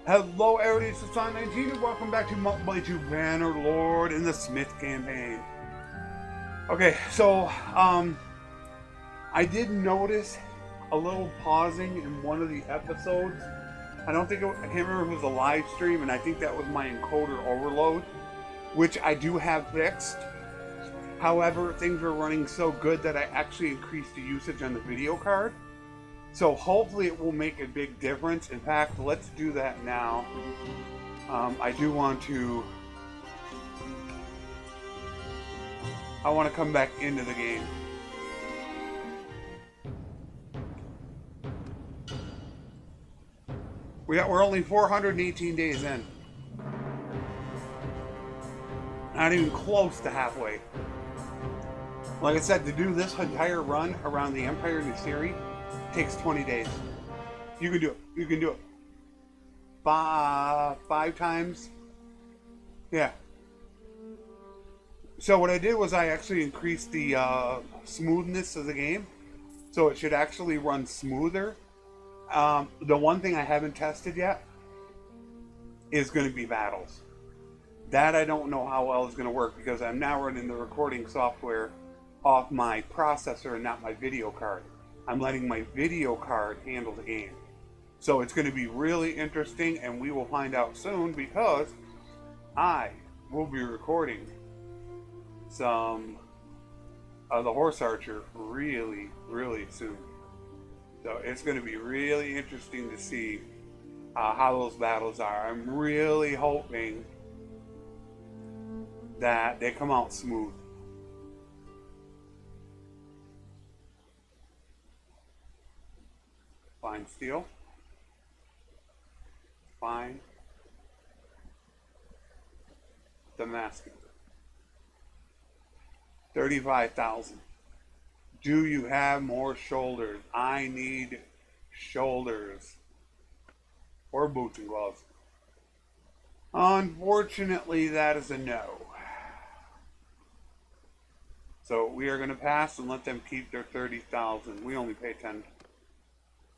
Hello everybody, it's Flesson19 and welcome back to Multiply to Bannerlord in the Smith campaign. Okay, so I did notice a little pausing in one of the episodes. I can't remember if it was a live stream, and I think that was my encoder overload, which I do have fixed. However, things were running so good that I actually increased the usage on the video card. So hopefully it will make a big difference. In fact, let's do that now. I want to come back into the game. We're only 418 days in. Not even close to halfway. Like I said, to do this entire run around the Empire New Series takes 20 days. You can do it. You can do it. Five times. Yeah. So what I did was I actually increased the smoothness of the game, so it should actually run smoother. The one thing I haven't tested yet is going to be battles. That I don't know how well is going to work because I'm now running the recording software off my processor and not my video card. I'm letting my video card handle the game. So it's going to be really interesting, and we will find out soon because I will be recording some of the Horse Archer really, really soon. So it's going to be really interesting to see how those battles are. I'm really hoping that they come out smooth. Fine steel. Fine. Damascus. 35,000. Do you have more shoulders? I need shoulders. Or boots and gloves. Unfortunately, that is a no. So we are going to pass and let them keep their 30,000. We only pay 10.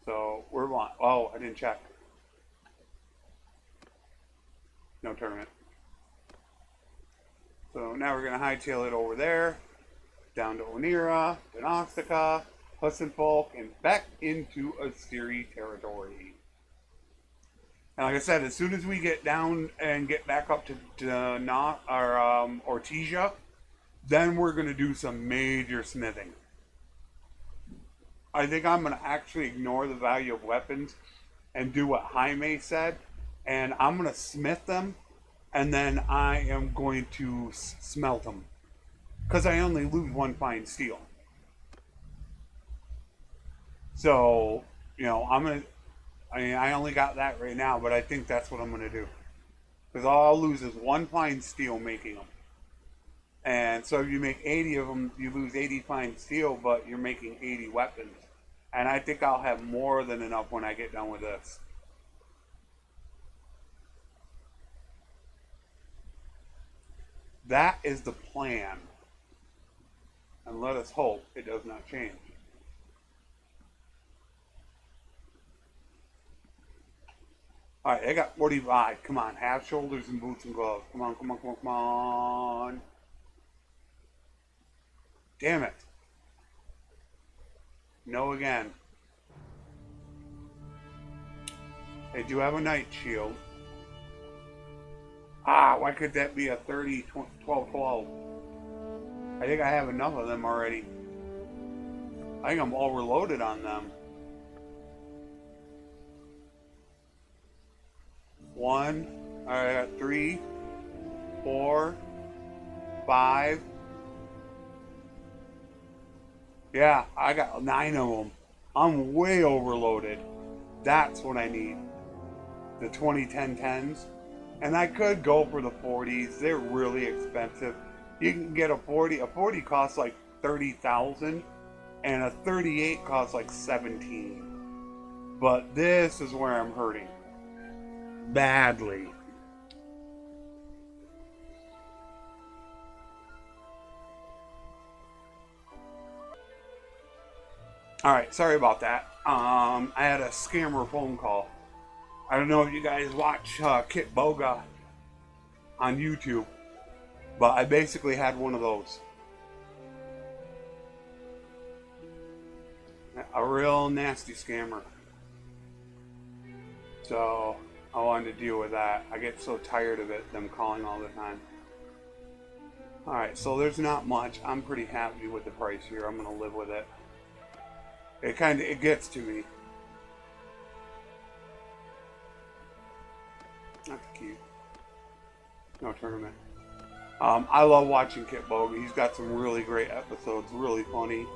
So we're on. Oh, I didn't check. No tournament. So now we're going to hightail it over there, down to Onira, Denostica, Hussenfolk, and back into Assyri territory. And like I said, as soon as we get down and get back up to Ortesia, then we're going to do some major smithing. I think I'm going to actually ignore the value of weapons and do what Jaime said, and I'm going to smith them, and then I am going to smelt them, because I only lose one fine steel. So, I only got that right now, but I think that's what I'm going to do. Because all I'll lose is one fine steel making them. And so if you make 80 of them, you lose 80 fine steel, but you're making 80 weapons. And I think I'll have more than enough when I get done with this. That is the plan. And let us hope it does not change. Alright, I got 45. Come on, have shoulders and boots and gloves. Come on, come on, come on, come on. Damn it. No again. They do have a night shield. Why could that be a 30, 12, 12? I think I have enough of them already. I think I'm overloaded on them. 1, I got 3, 4, 5. Yeah, I got 9 of them. I'm way overloaded. That's what I need. The 2010s. And I could go for the 40s. They're really expensive. You can get a 40. A 40 costs like 30,000, and a 38 costs like 17. But this is where I'm hurting badly. All right, sorry about that. I had a scammer phone call. I don't know if you guys watch Kit Boga on YouTube, but I basically had one of those. A real nasty scammer. So I wanted to deal with that. I get so tired of it, them calling all the time. Alright, so there's not much. I'm pretty happy with the price here. I'm gonna live with it. It gets to me. That's cute. No tournament. I love watching Kit Boga. He's got some really great episodes, really funny.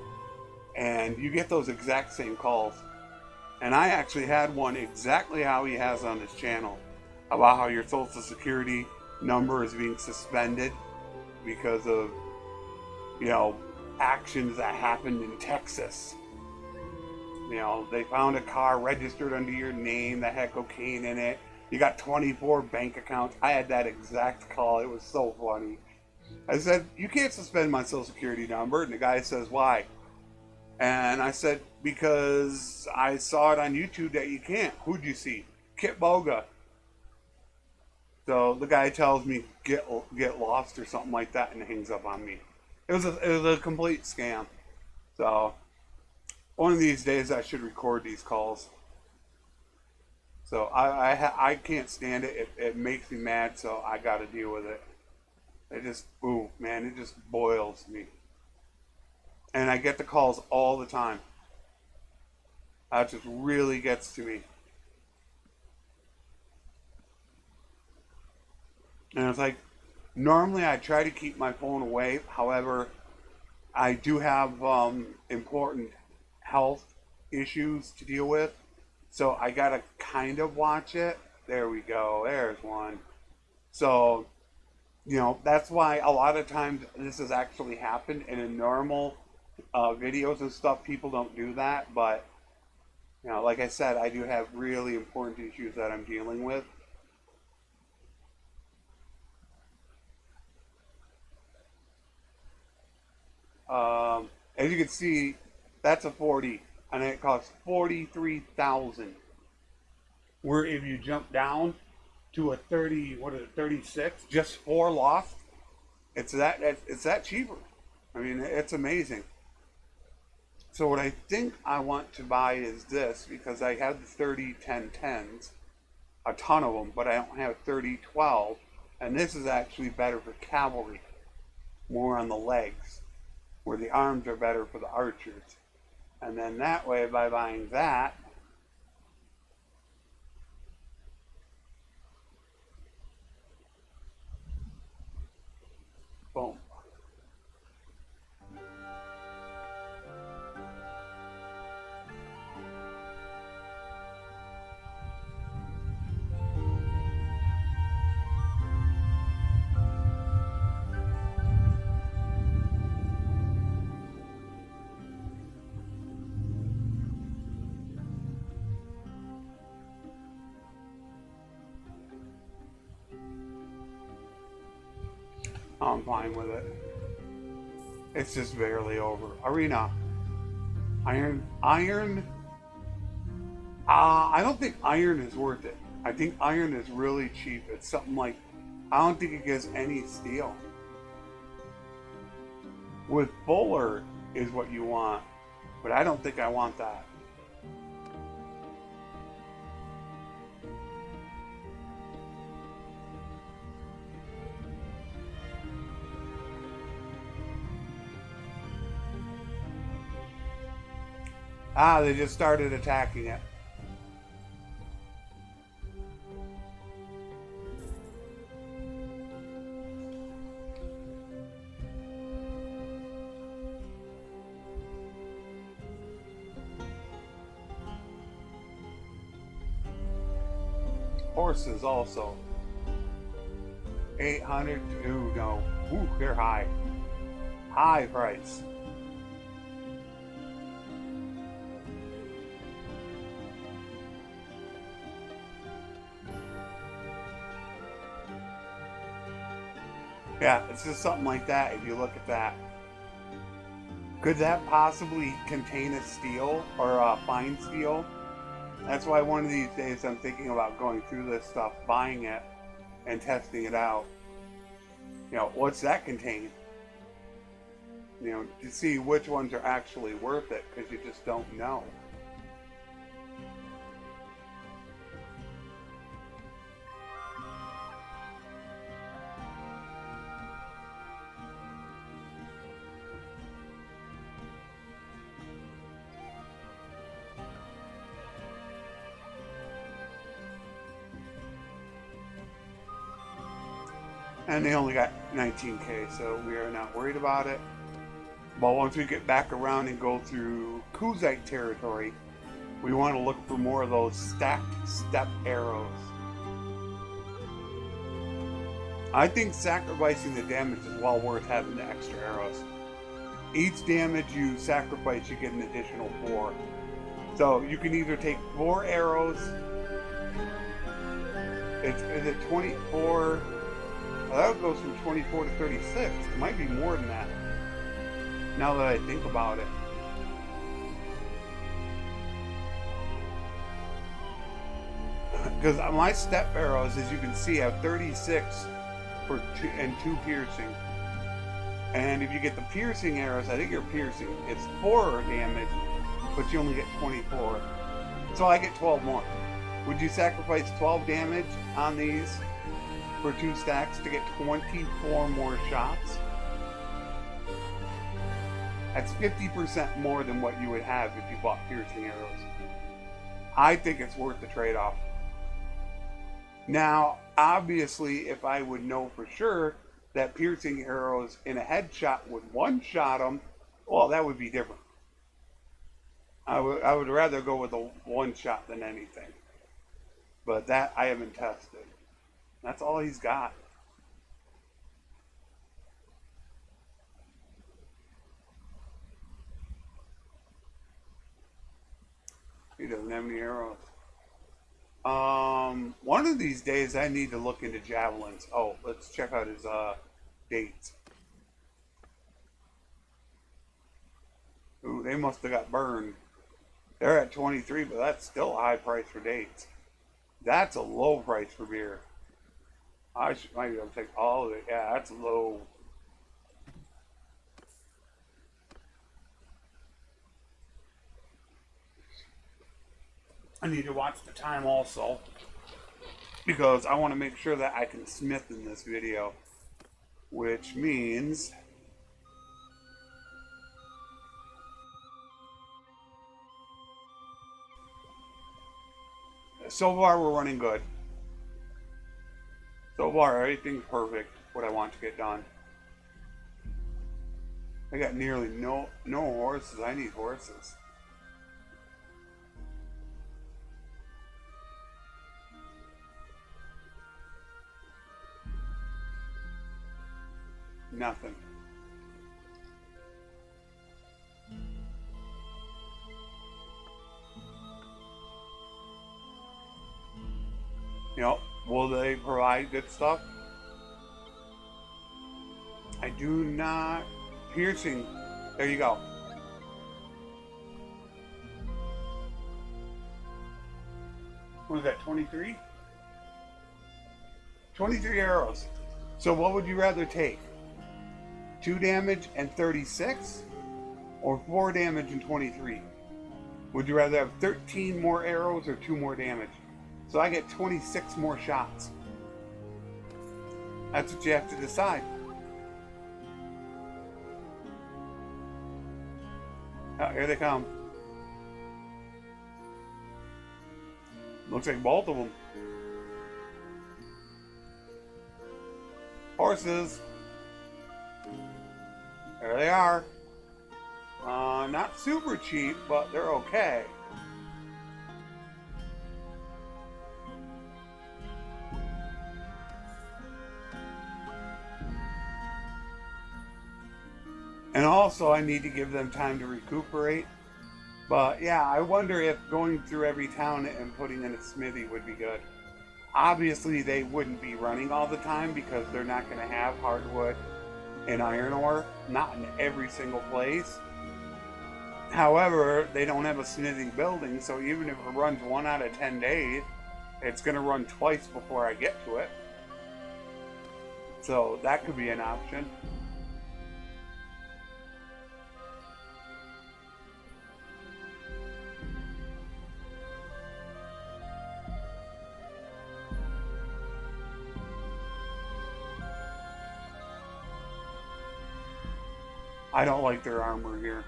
And you get those exact same calls. And I actually had one exactly how he has on his channel about how your social security number is being suspended because of, you know, actions that happened in Texas. You know, they found a car registered under your name that had cocaine in it. You got 24 bank accounts. I had that exact call. It was so funny. I said, you can't suspend my social security number. And the guy says, why? And I said, because I saw it on YouTube that you can't. Who'd you see? Kit Boga. So the guy tells me, get lost or something like that, and hangs up on me. It was a complete scam. So one of these days I should record these calls. So I can't stand it. It makes me mad, so I got to deal with it. It just, ooh, man, it just boils me. And I get the calls all the time. That just really gets to me. And it's like, normally I try to keep my phone away. However, I do have important health issues to deal with. So I gotta kind of watch it. There we go. There's one. So, you know, that's why a lot of times this has actually happened in a normal videos and stuff. People don't do that. But, you know, like I said, I do have really important issues that I'm dealing with. As you can see, that's a 40, and it costs 43,000. Where if you jump down to a 30, what is it, 36, just 4 lost, it's that cheaper. I mean, it's amazing. So what I think I want to buy is this, because I have the 30 1010s, a ton of them, but I don't have 3012, and this is actually better for cavalry, more on the legs, where the arms are better for the archers. And then that way, by buying that, boom. I'm fine with it. It's just barely over. Arena. Iron. I don't think iron is worth it. I think iron is really cheap. It's something like, I don't think it gives any steel. With fuller is what you want, but I don't think I want that. Ah, they just started attacking it. Horses also. 800. Ooh, no. Ooh, they're high. High price. Yeah, it's just something like that if you look at that. Could that possibly contain a steel or a fine steel? That's why one of these days I'm thinking about going through this stuff, buying it, and testing it out. You know, what's that contain? You know, to see which ones are actually worth it, because you just don't know. And they only got 19k, so we are not worried about it. But once we get back around and go through Kuzite territory, we want to look for more of those stacked step arrows. I think sacrificing the damage is well worth having the extra arrows. Each damage you sacrifice, you get an additional 4. So you can either take 4 arrows. Is it 24? That goes from 24 to 36. It might be more than that, now that I think about it. Because my step arrows, as you can see, have 36 for 2 and 2 piercing. And if you get the piercing arrows, I think you're piercing, it's 4 damage, but you only get 24. So I get 12 more. Would you sacrifice 12 damage on these for 2 stacks to get 24 more shots? That's 50% more than what you would have if you bought piercing arrows. I think it's worth the trade-off. Now, obviously, if I would know for sure that piercing arrows in a headshot would one-shot them, well, that would be different. I would rather go with a one-shot than anything. But that I haven't tested. That's all he's got. He doesn't have any arrows. One of these days I need to look into javelins. Oh, let's check out his dates. Ooh, they must have got burned. They're at 23, but that's still a high price for dates. That's a low price for beer. I might be able to take all of it. Yeah, that's low. I need to watch the time also, because I want to make sure that I can smith in this video, which means so far we're running good. So far everything's perfect, what I want to get done. I got nearly no horses. I need horses. Nothing. You know, will they provide good stuff? I do not. Piercing. There you go. What was that, 23? 23 arrows. So what would you rather take? 2 damage and 36? Or 4 damage and 23? Would you rather have 13 more arrows or 2 more damage? So I get 26 more shots. That's what you have to decide. Oh, here they come. Looks like both of them. Horses. There they are. Not super cheap, but they're okay. And also I need to give them time to recuperate. But yeah, I wonder if going through every town and putting in a smithy would be good. Obviously they wouldn't be running all the time because they're not going to have hardwood and iron ore. Not in every single place. However, they don't have a smithing building, so even if it runs 1 out of 10 days, it's going to run twice before I get to it. So that could be an option. I don't like their armor here.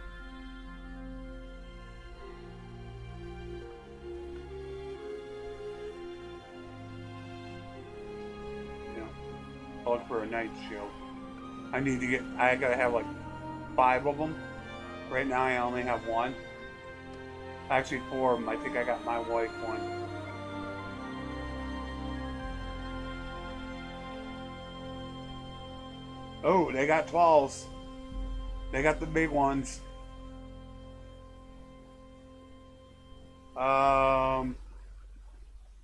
I'll look for a night shield. I gotta have like 5 of them. Right now I only have 1. Actually 4 of them. I think I got my wife one. Oh, they got 12s. They got the big ones.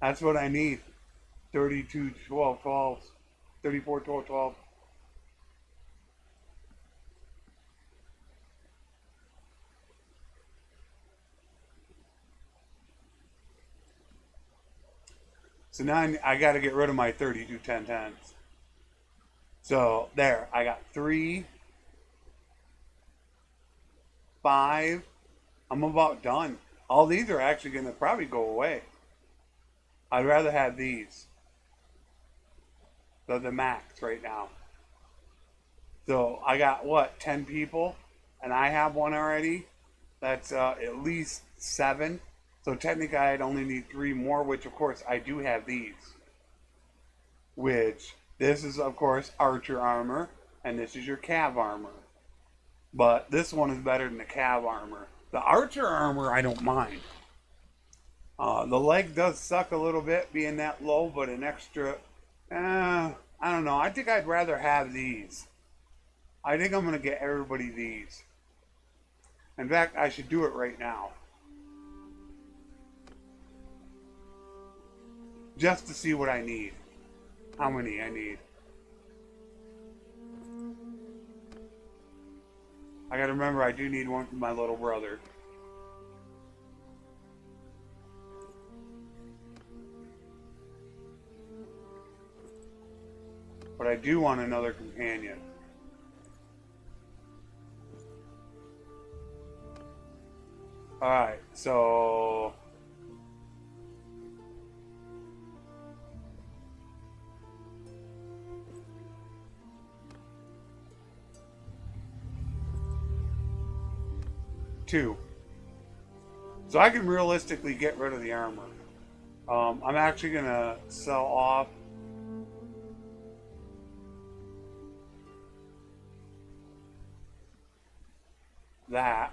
That's what I need. 32, 12, 12. 34, 12, 12. So now I got to get rid of my 32 1010s. So there, I got 3, 5. I'm about done. All these are actually going to probably go away. I'd rather have these. They're the max right now. So I got what, 10 people? And I have one already. That's at least 7. So technically I'd only need 3 more, which of course I do have these. Which, this is of course archer armor, and this is your cav armor. But this one is better than the cav armor. The archer armor I don't mind. The leg does suck a little bit being that low, but an extra, I don't know. I think I'd rather have these. I think I'm going to get everybody these. In fact, I should do it right now. Just to see what I need. How many I need. I gotta remember I do need one for my little brother. But I do want another companion. Alright, so... two. So I can realistically get rid of the armor. I'm actually going to sell off that.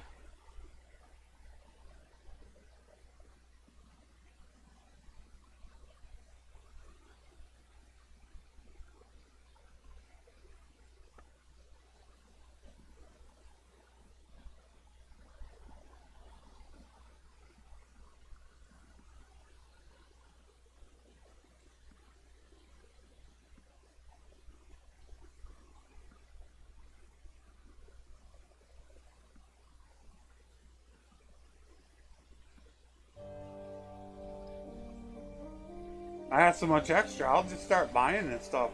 I have so much extra, I'll just start buying this stuff.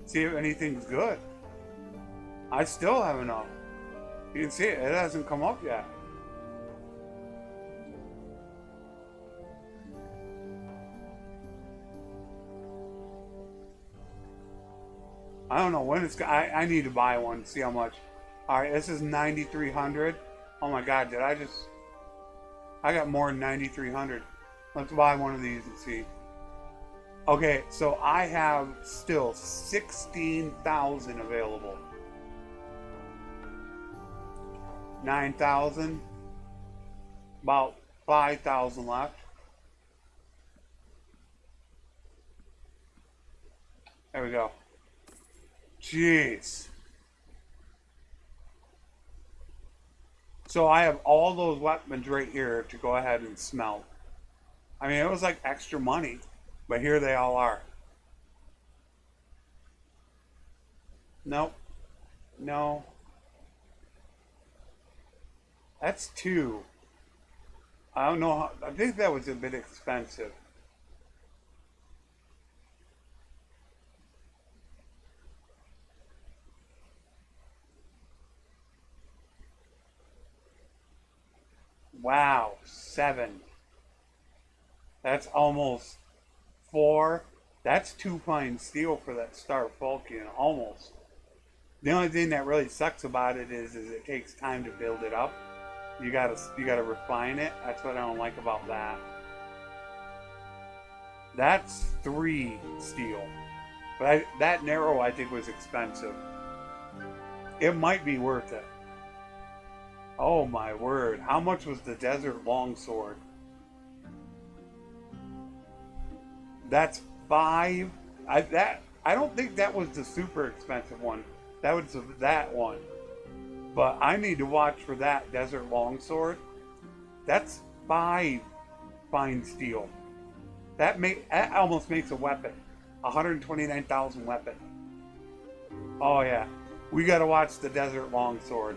See if anything's good. I still have enough. You can see it, it hasn't come up yet. I don't know when it's. I need to buy one. See how much. All right, this is 9,300. Oh my God, did I just? I got more than 9,300. Let's buy one of these and see. Okay, so I have still 16,000 available. 9,000. About 5,000 left. There we go. Jeez. So I have all those weapons right here to go ahead and smelt. I mean, it was like extra money, but here they all are. Nope. No. That's two. I don't know how, I think that was a bit expensive. Wow, seven. That's almost four. That's two fine steel for that Star Falcon, almost. The only thing that really sucks about it is it takes time to build it up. You gotta refine it. That's what I don't like about that. That's three steel. But that narrow I think was expensive. It might be worth it. Oh my word! How much was the Desert Longsword? That's five. I don't think that was the super expensive one. That was that one. But I need to watch for that Desert Longsword. That's five fine steel. That almost makes a weapon. 129,000 weapon. Oh yeah. We gotta watch the Desert Longsword.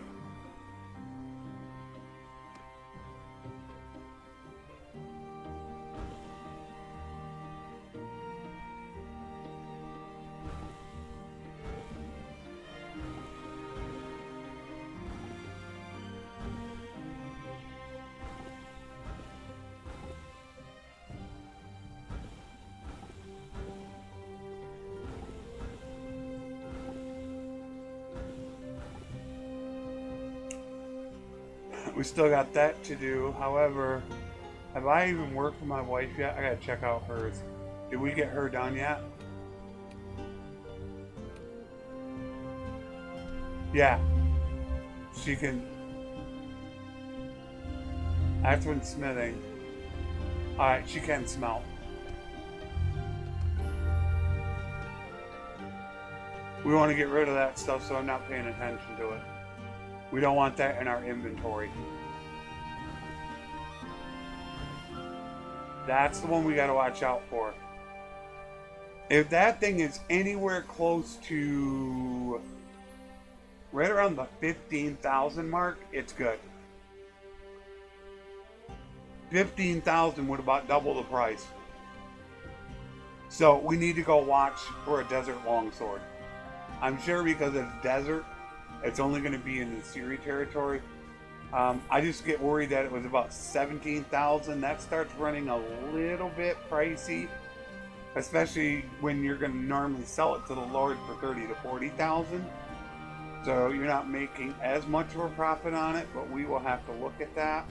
We still got that to do. However, have I even worked for my wife yet? I gotta check out hers. Did we get her done yet? Yeah. She can. That's when smithing. Alright, she can smelt. We want to get rid of that stuff so I'm not paying attention to it. We don't want that in our inventory. That's the one we gotta watch out for. If that thing is anywhere close to right around the 15,000 mark, it's good. 15,000 would about double the price. So we need to go watch for a Desert Longsword. I'm sure because it's desert, it's only going to be in the Siri territory. I just get worried that it was about 17,000. That starts running a little bit pricey, especially when you're going to normally sell it to the Lord for 30 to 40,000. So you're not making as much of a profit on it, but we will have to look at that.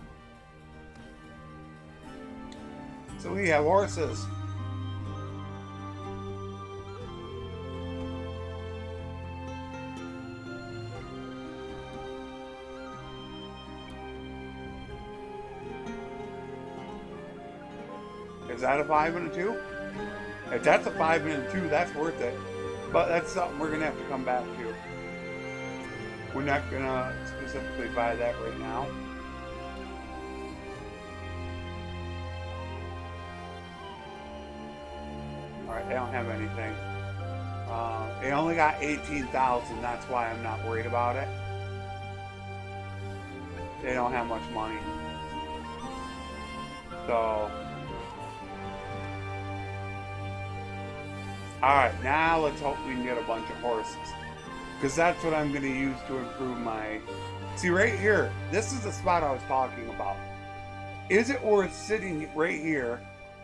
So we have horses. Is that a 5 and a 2? If that's a 5 and a 2, that's worth it. But that's something we're going to have to come back to. We're not going to specifically buy that right now. Alright, they don't have anything. They only got 18,000. That's why I'm not worried about it. They don't have much money. So... Alright, now let's hope we can get a bunch of horses. Because that's what I'm going to use to improve my... See, right here, this is the spot I was talking about. Is it worth sitting right here,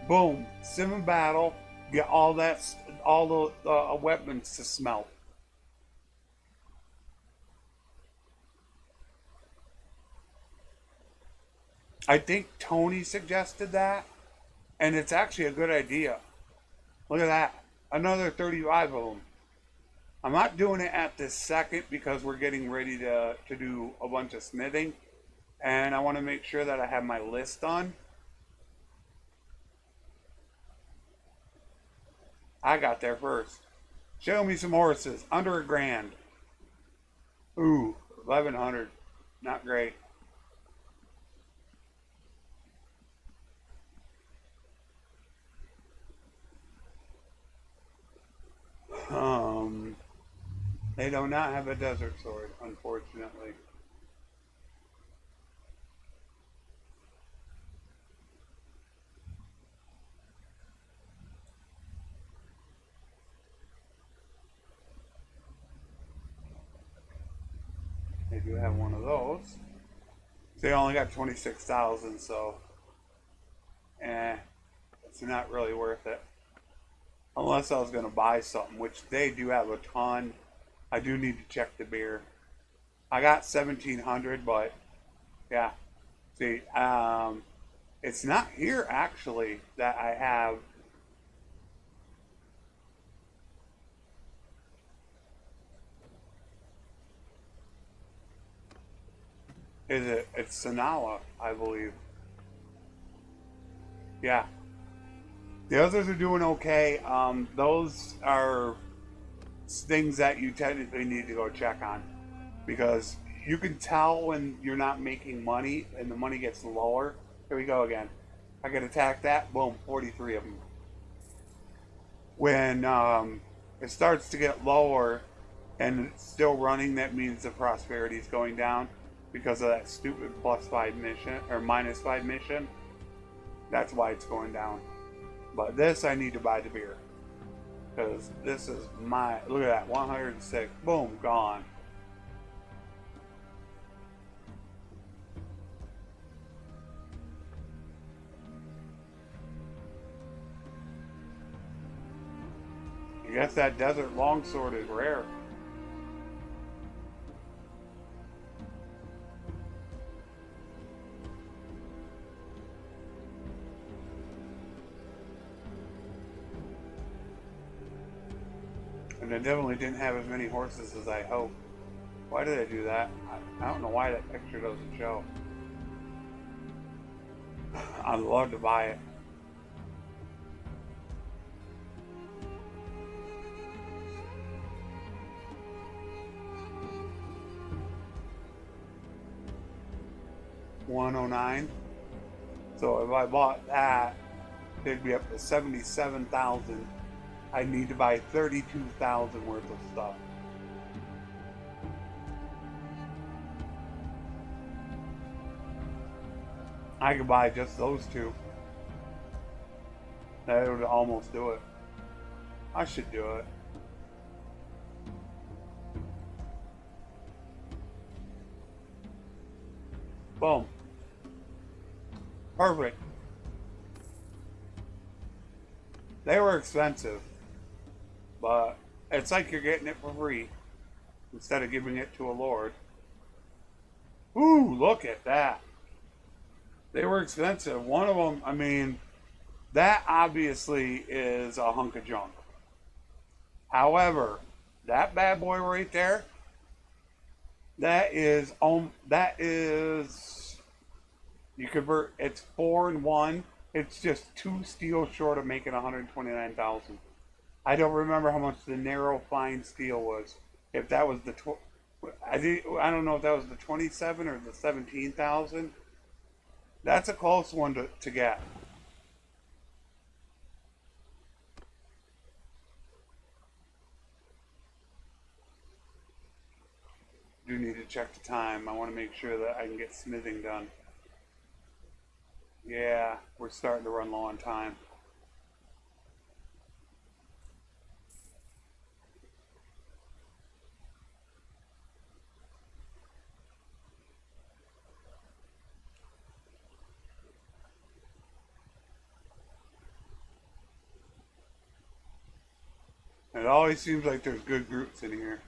boom, sim and battle, get all the weapons to smelt? I think Tony suggested that, and it's actually a good idea. Look at that. Another 35 of them. I'm not doing it at this second because we're getting ready to do a bunch of smithing. And I want to make sure that I have my list done. I got there first. Show me some horses. Under a grand. Ooh, 1,100. Not great. They do not have a desert sword, unfortunately. They do have one of those. They only got 26,000, so it's not really worth it. Unless I was going to buy something, which they do have a ton. I do need to check the beer. I got 1,700, but yeah. See, it's not here actually that I have. Is it? It's Sanala, I believe. Yeah. The others are doing okay. Those are things that you technically need to go check on because you can tell when you're not making money and the money gets lower. Here we go again. I can attack that. Boom, 43 of them. When it starts to get lower and it's still running, that means the prosperity is going down because of that stupid +5 mission or -5 mission. That's why it's going down. But this, I need to buy the beer because this is my, look at that, 106. Boom, gone. I guess that desert longsword is rare. And I definitely didn't have as many horses as I hoped. Why did I do that? I don't know why that picture doesn't show. I'd love to buy it. $109. So if I bought that, it'd be up to 77,000. I need to buy 32,000 worth of stuff. I could buy just those two. That would almost do it. I should do it. Boom. Perfect. They were expensive, but it's like you're getting it for free instead of giving it to a lord. Ooh, look at that. They were expensive. One of them, I mean, that obviously is a hunk of junk. However, that bad boy right there, that is you convert, it's 4 and 1. It's just 2 steel short of making 129,000. I don't remember how much the narrow fine steel was. If that was the I don't know if that was the 27 or the 17,000. That's a close one to get. Do need to check the time. I want to make sure that I can get smithing done. Yeah, we're starting to run low on time. It always seems like there's good groups in here.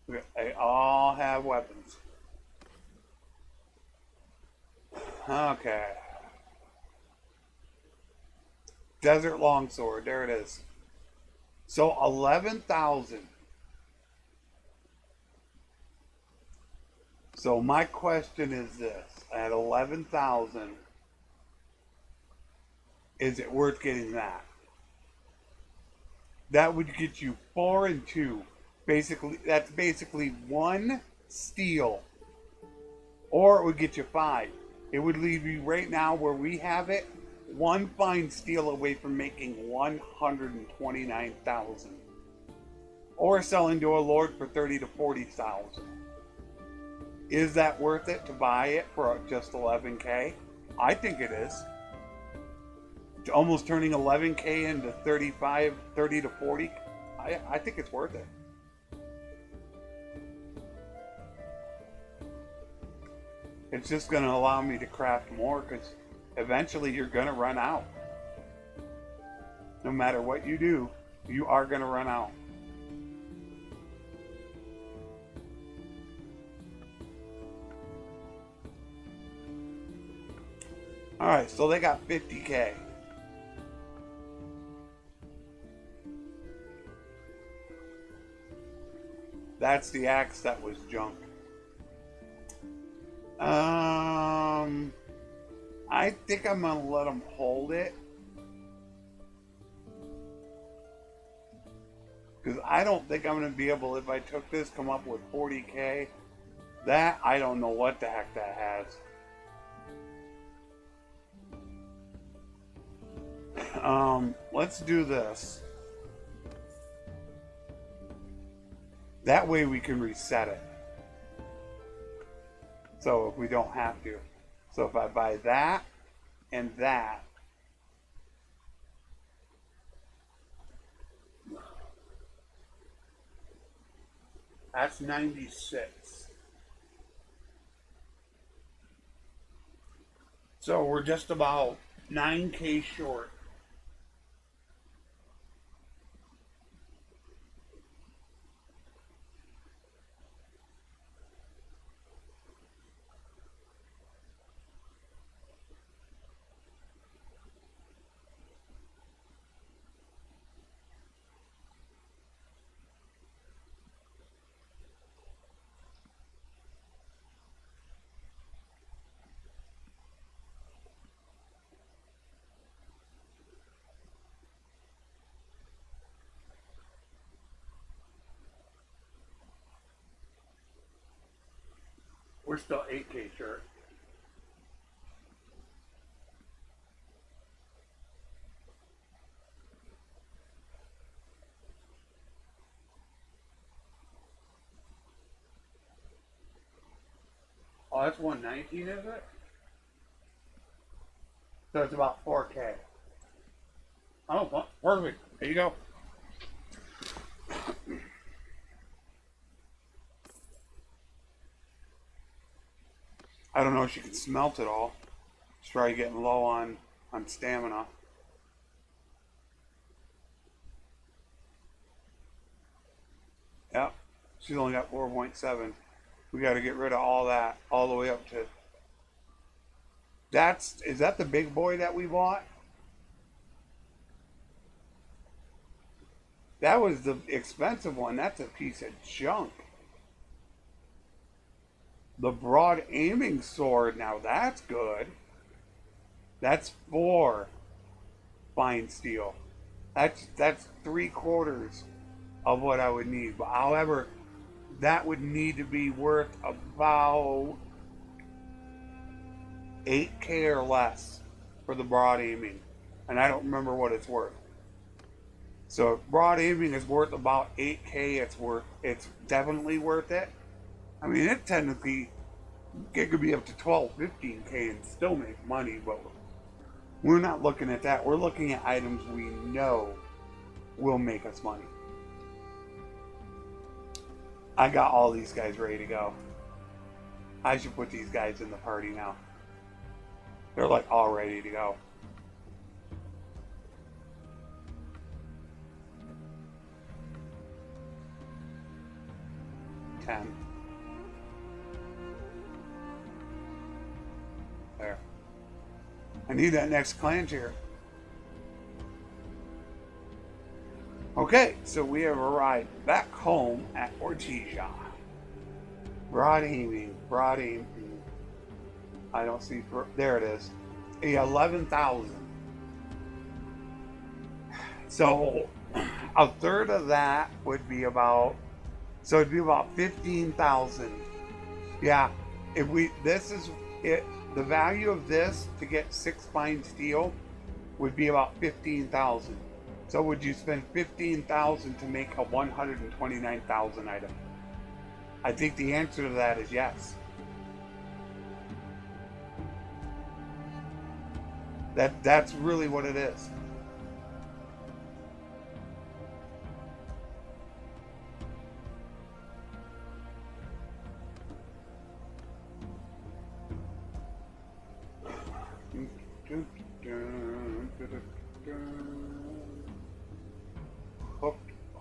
They all have weapons. Okay. Desert Longsword, there it is. So 11,000. So my question is this: at 11,000, is it worth getting that? That would get you 4 and 2. Basically, that's basically 1 steel, or it would get you 5. It would leave you right now where we have it 1 fine steel away from making 129,000, or selling to a lord for 30 to 40,000. Is that worth it to buy it for just 11K? I think it is. Almost turning 11K into 35, 30 to 40. I think it's worth it. It's just going to allow me to craft more because eventually you're going to run out. No matter what you do, you are going to run out. Alright, so they got 50k. That's the axe that was junk. I think I'm gonna let them hold it. Because I don't think I'm gonna be able, if I took this, come up with 40k. That, I don't know what the heck that has. Let's do this. That way we can reset it. So if we don't have to. So if I buy that and that. That's 96. So we're just about 9k short. We're still 8k short. Oh, that's 119, is it? So it's about 4k. Oh, perfect. There you go. I don't know if she can smelt it all. She's probably getting low on stamina. Yep. She's only got 4.7. We got to get rid of all that, all the way up to. Is that the big boy that we bought? That was the expensive one. That's a piece of junk. The broad aiming sword, now that's good. That's 4 fine steel. That's 3/4 of what I would need. But however, that would need to be worth about 8k or less for the broad aiming. And I don't remember what it's worth. So if broad aiming is worth about 8k, it's definitely worth it. I mean, it could be up to 12, 15k and still make money, but we're not looking at that. We're looking at items we know will make us money. I got all these guys ready to go. I should put these guys in the party now. They're like all ready to go. There. I need that next clan tier. Okay, so we have arrived back home at Ortesia. Broad aiming. I don't see, there it is. 11,000. So a third of that would be about, so it'd be about 15,000. Yeah, this is it. The value of this to get 6 fine steel would be about 15,000. So would you spend 15,000 to make a 129,000 item? I think the answer to that is yes. That's really what it is.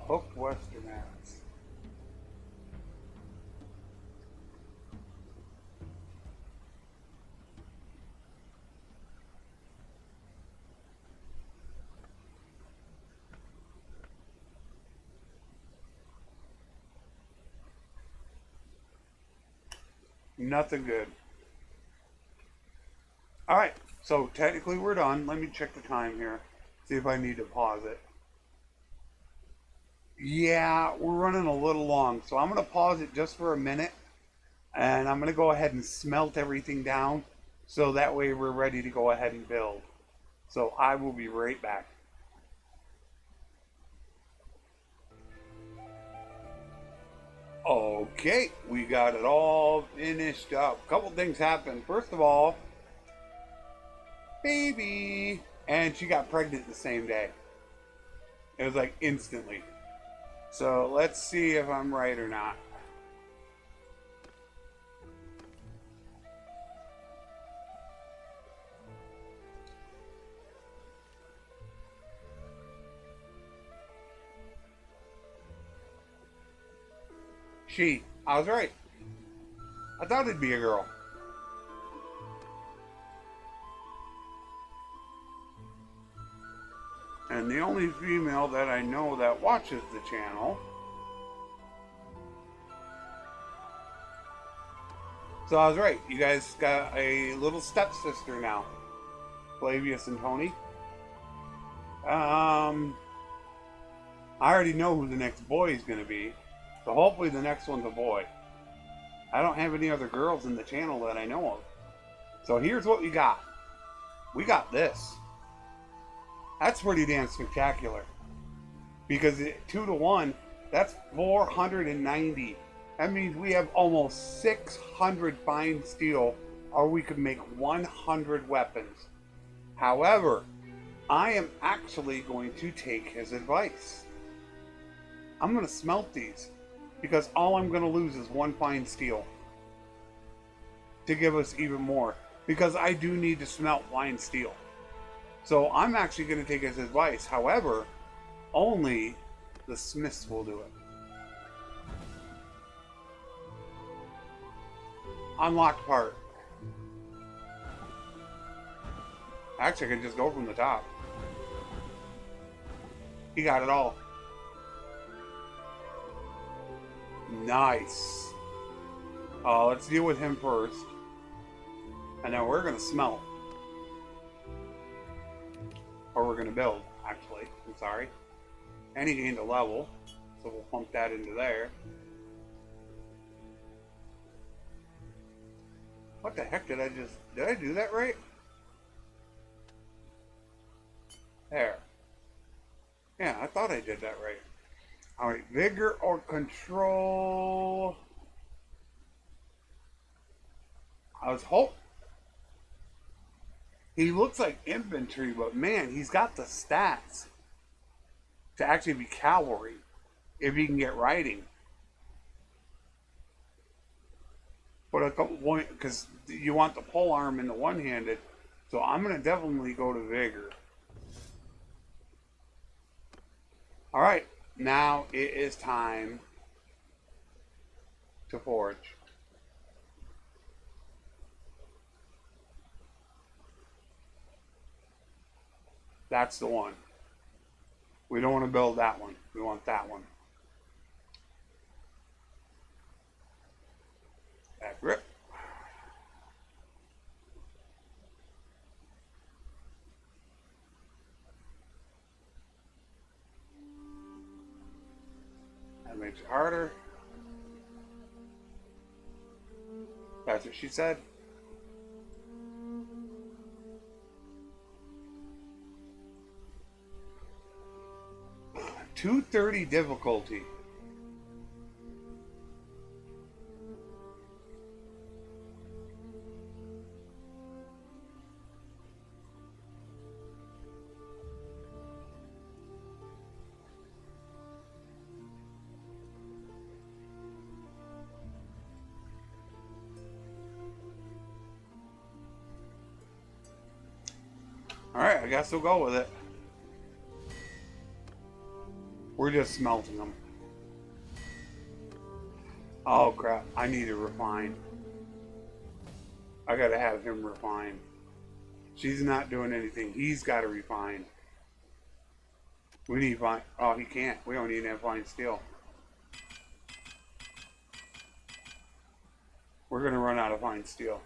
Hooked Western ads. Nothing good. Alright, so technically we're done. Let me check the time here. See if I need to pause it. Yeah, we're running a little long, so I'm going to pause it just for a minute. And I'm going to go ahead and smelt everything down. So that way we're ready to go ahead and build. So I will be right back. Okay, we got it all finished up. A couple things happened. First of all, baby. And she got pregnant the same day. It was like instantly. So let's see if I'm right or not. I was right. I thought it'd be a girl. And the only female that I know that watches the channel. So I was right. You guys got a little stepsister now. Flavius and Tony. I already know who the next boy is going to be. So hopefully the next one's a boy. I don't have any other girls in the channel that I know of. So here's what we got. We got this. That's pretty damn spectacular. Because 2 to 1, that's 490. That means we have almost 600 fine steel, or we could make 100 weapons. However, I am actually going to take his advice. I'm going to smelt these, because all I'm going to lose is 1 fine steel to give us even more, because I do need to smelt fine steel. So I'm actually going to take his advice. However, only the smiths will do it. Unlocked part. Actually, I can just go from the top. He got it all. Nice. Let's deal with him first. And then we're going to smelt. Or we're going to build, actually. I'm sorry. And he gained a level. So we'll pump that into there. What the heck did I do that right? There. Yeah, I thought I did that right. Alright, vigor or control. I was hoping. He looks like infantry, but man, he's got the stats to actually be cavalry if he can get riding. But a couple point, because you want the pole arm in the one-handed, so I'm going to definitely go to vigor. All right, now it is time to forge. That's the one. We don't want to build that one. We want that one. That grip. That makes it harder. That's what she said. $230 difficulty. Alright, I guess we'll go with it. We're just smelting them. Oh crap, I need to refine. I gotta have him refine. She's not doing anything. He's gotta refine. We need fine. Oh, he can't. We don't need that fine steel. We're gonna run out of fine steel.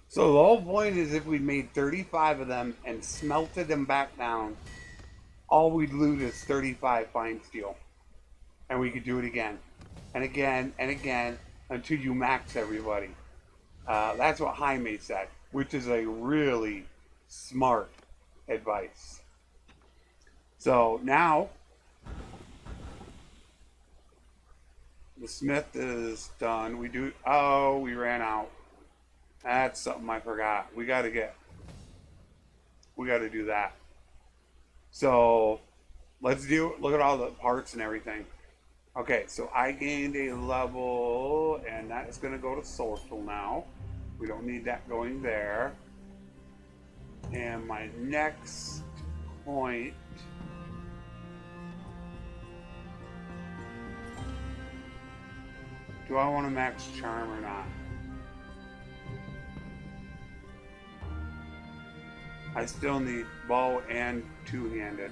So the whole point is if we made 35 of them and smelted them back down, all we'd lose is 35 fine steel. And we could do it again. And again and again until you max everybody. That's what Jaime said, which is a really smart advice. So now the smith is done. We ran out. That's something I forgot. We got to do that. So let's look at all the parts and everything. Okay, so I gained a level, and that is going to go to social now. We don't need that going there. And my next point. Do I want to max charm or not? I still need bow and two-handed.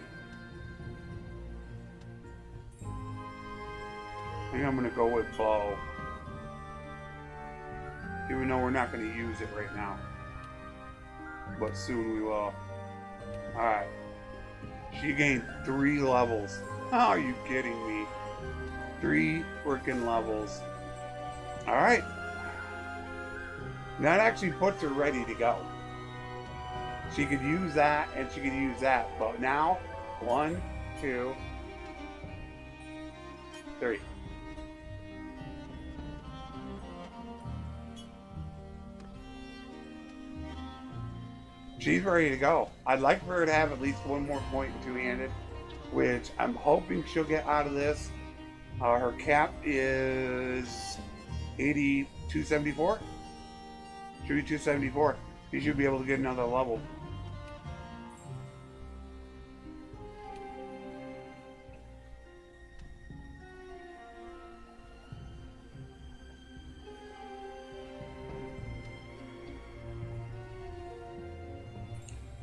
I think I'm going to go with bow. Even though we're not going to use it right now. But soon we will. Alright. She gained 3 levels. How are you kidding me? 3 freaking levels. Alright. That actually puts her ready to go. She could use that and she could use that. But now, 1, 2, 3. She's ready to go. I'd like for her to have at least 1 more point in two-handed, which I'm hoping she'll get out of this. Her cap is 274. Should be 274. She should be able to get another level.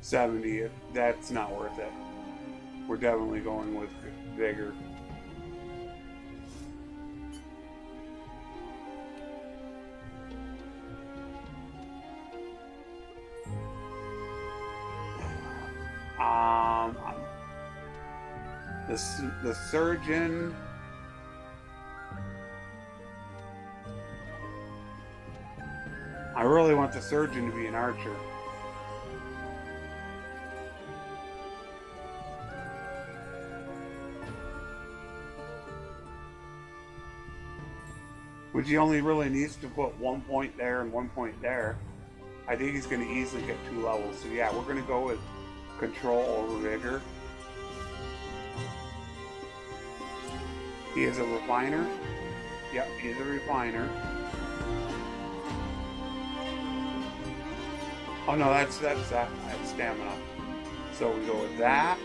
$70. That's not worth it. We're definitely going with vigor. The surgeon. I really want the surgeon to be an archer. Which he only really needs to put 1 point there and 1 point there. I think he's going to easily get 2 levels. So yeah, we're going to go with control over vigor. He is a refiner. Yep, he's a refiner. Oh no, that's stamina. So we go with that.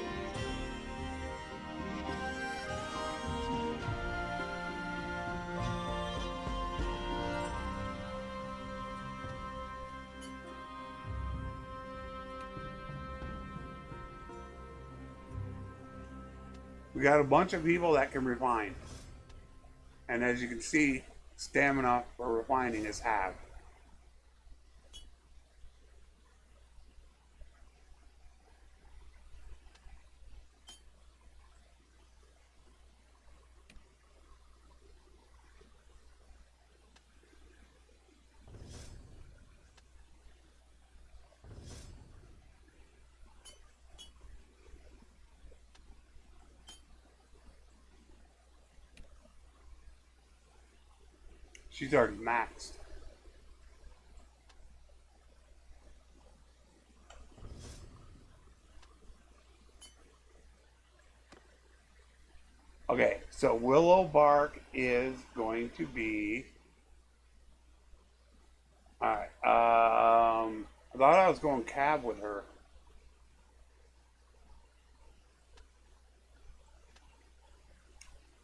We got a bunch of people that can refine. And as you can see, stamina for refining is halved. She's already maxed. Okay, so Willow Bark is going to be. Alright, I thought I was going cab with her.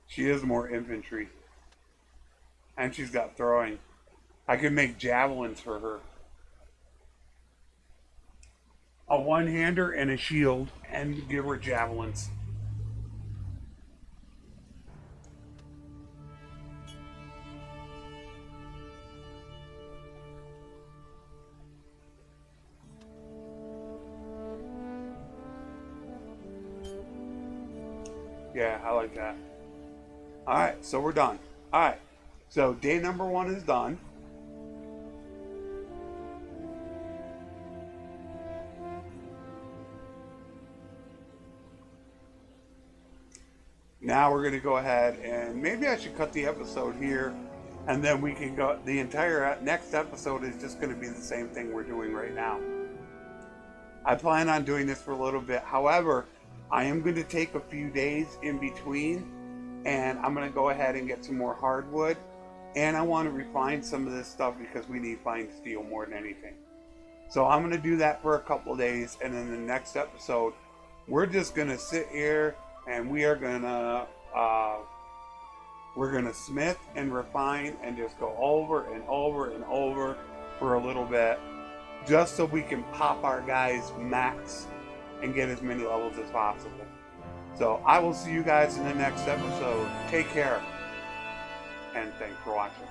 She is more infantry. And she's got throwing. I could make javelins for her. A one-hander and a shield, and give her javelins. Yeah, I like that. Alright, so we're done. Alright, so day number 1 is done. Now we're going to go ahead and maybe I should cut the episode here, and then we can go. The entire next episode is just going to be the same thing we're doing right now. I plan on doing this for a little bit. However, I am going to take a few days in between, and I'm going to go ahead and get some more hardwood, and I want to refine some of this stuff because we need fine steel more than anything. So I'm going to do that for a couple of days, and in the next episode, we're just going to sit here and we're gonna smith and refine and just go over and over and over for a little bit, just so we can pop our guys max and get as many levels as possible. So I will see you guys in the next episode. Take care, and thanks for watching.